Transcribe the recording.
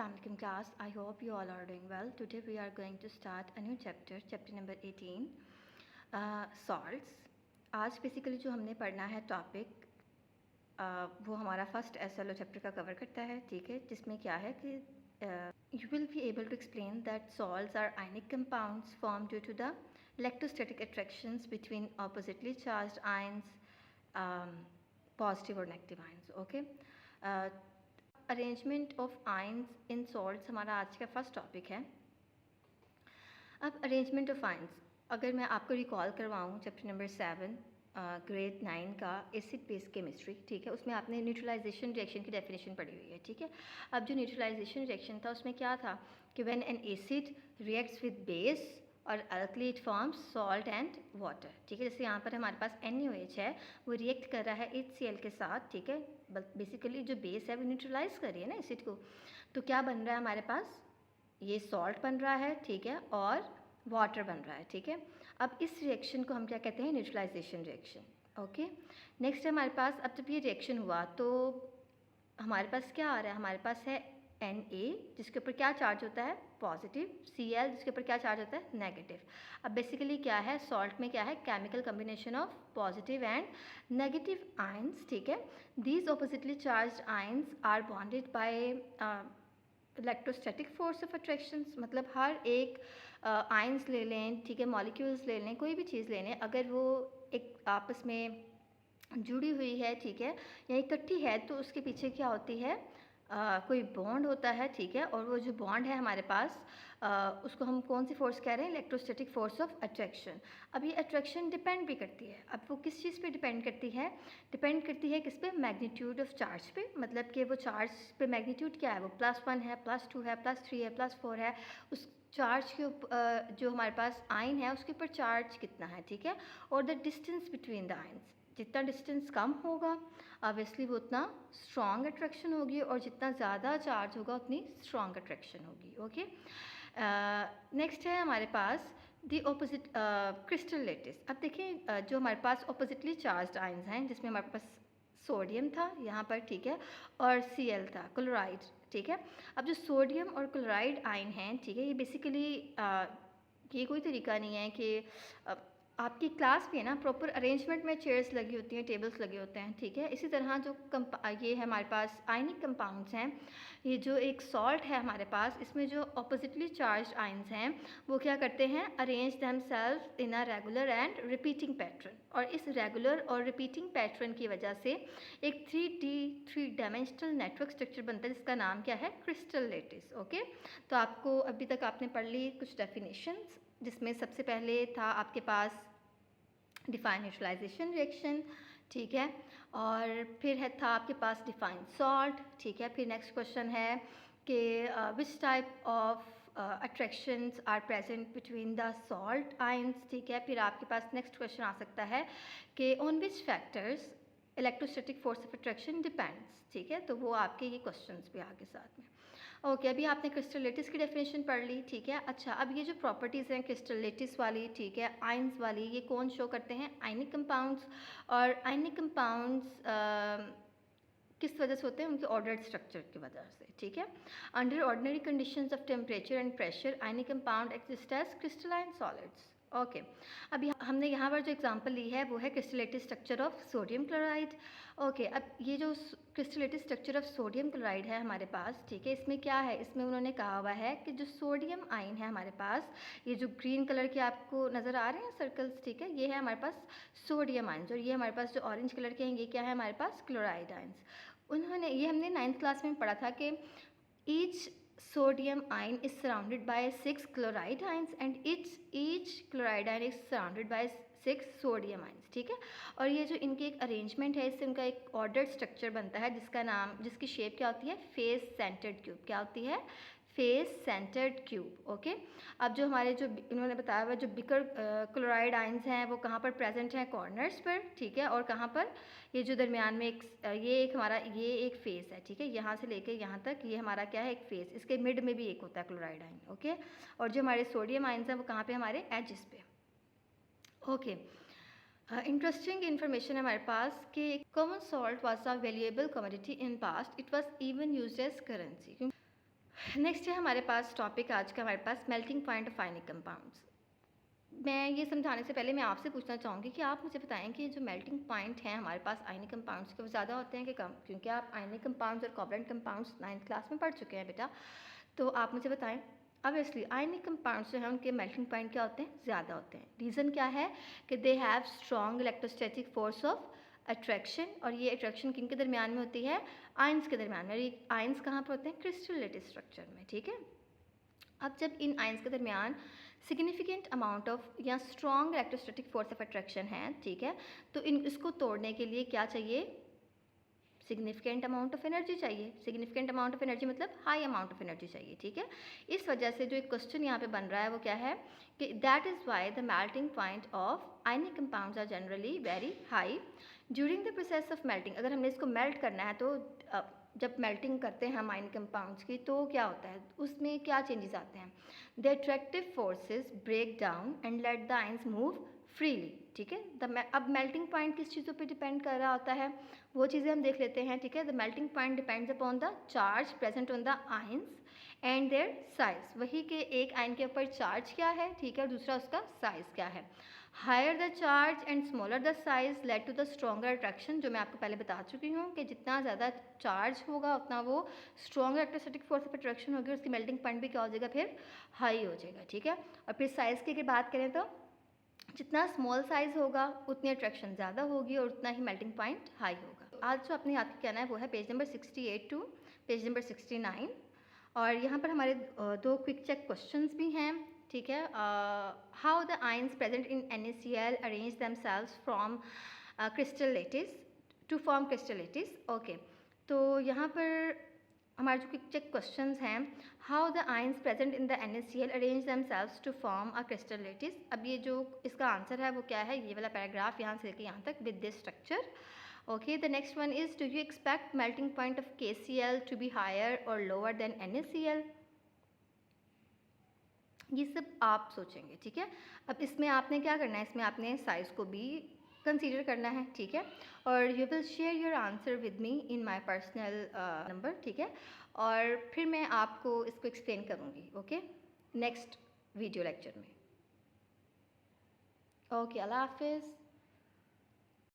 Assalamualaikum class. I hope you all are doing well. Today we are going to start a new chapter number 18, salts. आज basically जो हमने पढ़ना है topic वो हमारा first SLO chapter का cover करता है, ठीक है, जिसमें क्या है कि you will be able to explain that salts are ionic compounds formed due to the electrostatic attractions between oppositely charged ions, positive or negative ions. Okay. Arrangement of ions in salts हमारा आज का first topic है। अब arrangement of ions अगर मैं आपको recall करवाऊँ chapter number 7 grade 9 का acid base chemistry, ठीक है, उसमें आपने न्यूट्रलाइजेशन रिएक्शन की डेफिनेशन पढ़ी हुई है, ठीक है। अब जो न्यूट्रलाइजेशन रिएक्शन था उसमें क्या था कि when an acid reacts with base और alkali it forms salt and water, ठीक है। जैसे यहाँ पर हमारे पास NaOH है, वो रिएक्ट कर रहा है HCl के साथ, ठीक है। बेसिकली जो बेस है वो न्यूट्रलाइज कर रही है ना एसिड को, तो क्या बन रहा है हमारे पास, ये सॉल्ट बन रहा है, ठीक है, और वाटर बन रहा है, ठीक है। अब इस रिएक्शन को हम क्या कहते हैं, न्यूट्रलाइजेशन रिएक्शन। ओके, नेक्स्ट हमारे पास अब जब ये रिएक्शन हुआ तो हमारे पास क्या आ रहा है, हमारे पास है Na जिसके ऊपर क्या चार्ज होता है, पॉजिटिव, Cl जिसके ऊपर क्या चार्ज होता है, नेगेटिव। अब बेसिकली क्या है, सॉल्ट में क्या है, chemical combination of positive and negative ions, ठीक है। These oppositely charge ions are bonded by electrostatic force of attractions, मतलब हर एक आयंस ले लें, ठीक है, मॉलिक्यूल्स ले लें, कोई भी चीज़ ले लें, अगर वो एक आपस में जुड़ी हुई है, ठीक है, या इकट्ठी है, तो उसके पीछे क्या होती है, कोई बॉन्ड होता है, ठीक है। और वो जो बॉन्ड है हमारे पास उसको हम कौन सी फोर्स कह रहे हैं, इलेक्ट्रोस्टैटिक फोर्स ऑफ अट्रैक्शन। अब ये अट्रैक्शन डिपेंड भी करती है, अब वो किस चीज़ पे डिपेंड करती है, किस पे, मैग्नीट्यूड ऑफ चार्ज पे, मतलब कि वो चार्ज पे मैग्नीट्यूड क्या है, वो +1 है, +2 है, +3 है, +4 है, उस चार्ज के ऊपर जो हमारे पास आयन है उसके ऊपर चार्ज कितना है, ठीक है। और the distance between the ions, जितना डिस्टेंस कम होगा ऑब्वियसली वो उतना स्ट्रॉन्ग अट्रैक्शन होगी, और जितना ज़्यादा चार्ज होगा उतनी स्ट्रॉन्ग अट्रैक्शन होगी। ओके, नेक्स्ट है हमारे पास दी ऑपोजिट क्रिस्टल लेटिस। अब देखिए जो हमारे पास ऑपोजिटली चार्ज आयंस हैं, जिसमें हमारे पास सोडियम था यहाँ पर, ठीक है, और Cl था, क्लोराइड, ठीक है। अब जो सोडियम और क्लोराइड आयन हैं, ठीक है, ये बेसिकली ये कोई तरीका नहीं है कि आपकी क्लास में ना प्रॉपर अरेंजमेंट में चेयर्स लगी होती हैं, टेबल्स लगे होते हैं, ठीक है। इसी तरह जो ये है हमारे पास आयनिक कंपाउंड्स हैं, ये जो एक सॉल्ट है हमारे पास, इसमें जो ऑपोजिटली चार्ज आयंस हैं वो क्या करते हैं, arrange themselves in a regular and repeating pattern, और इस रेगुलर और रिपीटिंग पैटर्न की वजह से एक 3 डायमेंशनल नेटवर्क स्ट्रक्चर बनता है जिसका नाम क्या है, क्रिस्टल लेटिस। ओके, तो आपको अभी तक आपने पढ़ ली कुछ डेफिनेशंस, जिसमें सबसे पहले था आपके पास डिफाइन न्यूट्रलाइजेशन रिएक्शन, ठीक है, और फिर था आपके पास डिफाइन सॉल्ट, ठीक है। फिर नेक्स्ट क्वेश्चन है कि which type of attractions are present between the salt ions, ठीक है। फिर आपके पास नेक्स्ट क्वेश्चन आ सकता है कि on which factors electrostatic force of attraction depends, ठीक है। तो वो आपके ये क्वेश्चंस भी आगे साथ में। ओके, अभी आपने क्रिस्टल लेटिस की डेफिनेशन पढ़ ली, ठीक है। अच्छा, अब ये जो प्रॉपर्टीज़ हैं क्रिस्टल लेटिस वाली, ठीक है, आयंस वाली, ये कौन शो करते हैं, आयनिक कंपाउंड्स। और आयनिक कंपाउंड्स किस वजह से होते हैं, उनके ऑर्डर्ड स्ट्रक्चर की वजह से, ठीक है। Under ordinary conditions of temperature and pressure ionic compound exist as crystalline solids. Okay, अभी हमने यहाँ पर जो एग्जांपल ली है वो है crystalline structure of sodium chloride. Okay, अब ये जो crystalline structure of sodium chloride है हमारे पास, ठीक है, इसमें क्या है, इसमें उन्होंने कहा हुआ है कि जो सोडियम आयन है हमारे पास, ये जो ग्रीन कलर के आपको नज़र आ रहे हैं सर्कल्स, ठीक है, ये है हमारे पास सोडियम आयन्स, और ये हमारे पास जो ऑरेंज कलर के हैं ये क्या है हमारे पास, क्लोराइड आयन्स। उन्होंने ये हमने 9th क्लास में पढ़ा था कि each sodium ion is surrounded by 6 chloride ions and each chloride ion is surrounded by 6 sodium ions, ठीक है। और ये जो इनकी एक अरेंजमेंट है, इससे उनका एक ऑर्डर्ड स्ट्रक्चर बनता है जिसकी शेप क्या होती है, फेस सेंटर्ड क्यूब, क्या होती है, फेस सेंटर्ड क्यूब। ओके, अब जो हमारे जो इन्होंने बताया हुआ जो बिकर क्लोराइड आयंस हैं वो कहाँ पर प्रेजेंट हैं, कॉर्नर्स पर, ठीक है, और कहाँ पर, ये जो दरमियान में ये एक हमारा ये एक फेस है, ठीक है, यहाँ से लेके यहाँ तक ये हमारा क्या है, एक फेस, इसके मिड में भी एक होता है क्लोराइड आयन। ओके, और जो हमारे सोडियम आयंस हैं वो कहाँ पे, हमारे एजिस पे। ओके, इंटरेस्टिंग इन्फॉर्मेशन है हमारे पास कि common salt was a valuable commodity in past, it was even used as currency. Next है हमारे पास टॉपिक आज का, हमारे पास melting point of ionic compounds. मैं ये समझाने से पहले मैं आपसे पूछना चाहूँगी कि आप मुझे बताएं कि जो मेल्टिंग पॉइंट हैं हमारे पास आयनिक कंपाउंड्स के, वो ज़्यादा होते हैं कि कम? क्योंकि आप आयनिक कंपाउंड्स और कोवलेंट कंपाउंड्स 9th क्लास में पढ़ चुके हैं बेटा, तो आप मुझे बताएं। ऑब्वियसली आयनिक कंपाउंड्स जो हैं उनके मेल्टिंग पॉइंट क्या होते हैं? ज़्यादा होते हैं। रीज़न क्या है? कि they have strong electrostatic force of attraction, और ये अट्रैक्शन किन के दरमियान में होती है? आयंस के दरमियान में। ये आयंस कहाँ पर होते हैं? क्रिस्टलेटेड स्ट्रक्चर में, ठीक है। अब जब इन आयंस के दरमियान सिग्निफिकेंट अमाउंट ऑफ या strong electrostatic force of attraction है, ठीक है, तो इन इसको तोड़ने के लिए क्या चाहिए? सिग्निफिकेंट अमाउंट ऑफ एनर्जी चाहिए। सिग्निफिकेंट अमाउंट ऑफ एनर्जी मतलब हाई अमाउंट ऑफ एनर्जी चाहिए, ठीक है। इस वजह से जो एक क्वेश्चन यहाँ पे बन रहा है वो क्या है कि that is why the melting point of ionic compounds are generally very high during the process of melting. अगर हमने इसको मेल्ट करना है तो जब मेल्टिंग करते हैं हम आयनिक कंपाउंड्स की, तो क्या होता है, उसमें क्या चेंजेस आते हैं? The attractive forces break down and let the ions move freely, ठीक है। अब मेल्टिंग पॉइंट किस चीज़ों पे डिपेंड कर रहा होता है, वो चीज़ें हम देख लेते हैं, ठीक है। The melting point depends upon the charge present on the ions and their size. वही के एक आयन के ऊपर चार्ज क्या है, ठीक है, और दूसरा उसका साइज़ क्या है। Higher the charge and smaller the size led to the stronger attraction, जो मैं आपको पहले बता चुकी हूँ कि जितना ज़्यादा चार्ज होगा उतना वो strong electrostatic force of attraction होगी, उसकी मेल्टिंग पॉइंट भी क्या हो जाएगा? फिर हाई हो जाएगा, ठीक है। और फिर साइज़ की अगर बात करें तो जितना स्मॉल साइज़ होगा उतनी अट्रैक्शन ज़्यादा होगी और उतना ही मेल्टिंग पॉइंट हाई होगा। आज जो अपने याद कहना है वो है page number 68 to page number 69, और यहाँ पर हमारे दो क्विक चेक क्वेश्चंस भी हैं, ठीक है। How the ions present in NaCl arrange themselves from crystal lattice to form crystal lattice. Okay, तो यहाँ पर हमारे जो क्विक चेक क्वेश्चंस हैं, how the ions present in the NaCl arrange themselves to form a crystal lattice. अब ये जो इसका आंसर है वो क्या है? ये वाला पैराग्राफ यहाँ से लेकर यहाँ तक with this structure. Okay, the next one is, do you expect melting point of KCl to be higher or lower than NaCl? ये सब आप सोचेंगे, ठीक है। अब इसमें आपने क्या करना है, इसमें आपने साइज़ को भी कंसीडर करना है, ठीक है। और you will share your answer with me in my personal number, ठीक है। और फिर मैं आपको इसको एक्सप्लेन करूँगी, ओके, नेक्स्ट वीडियो लेक्चर में। ओके, अल्लाह हाफिज़।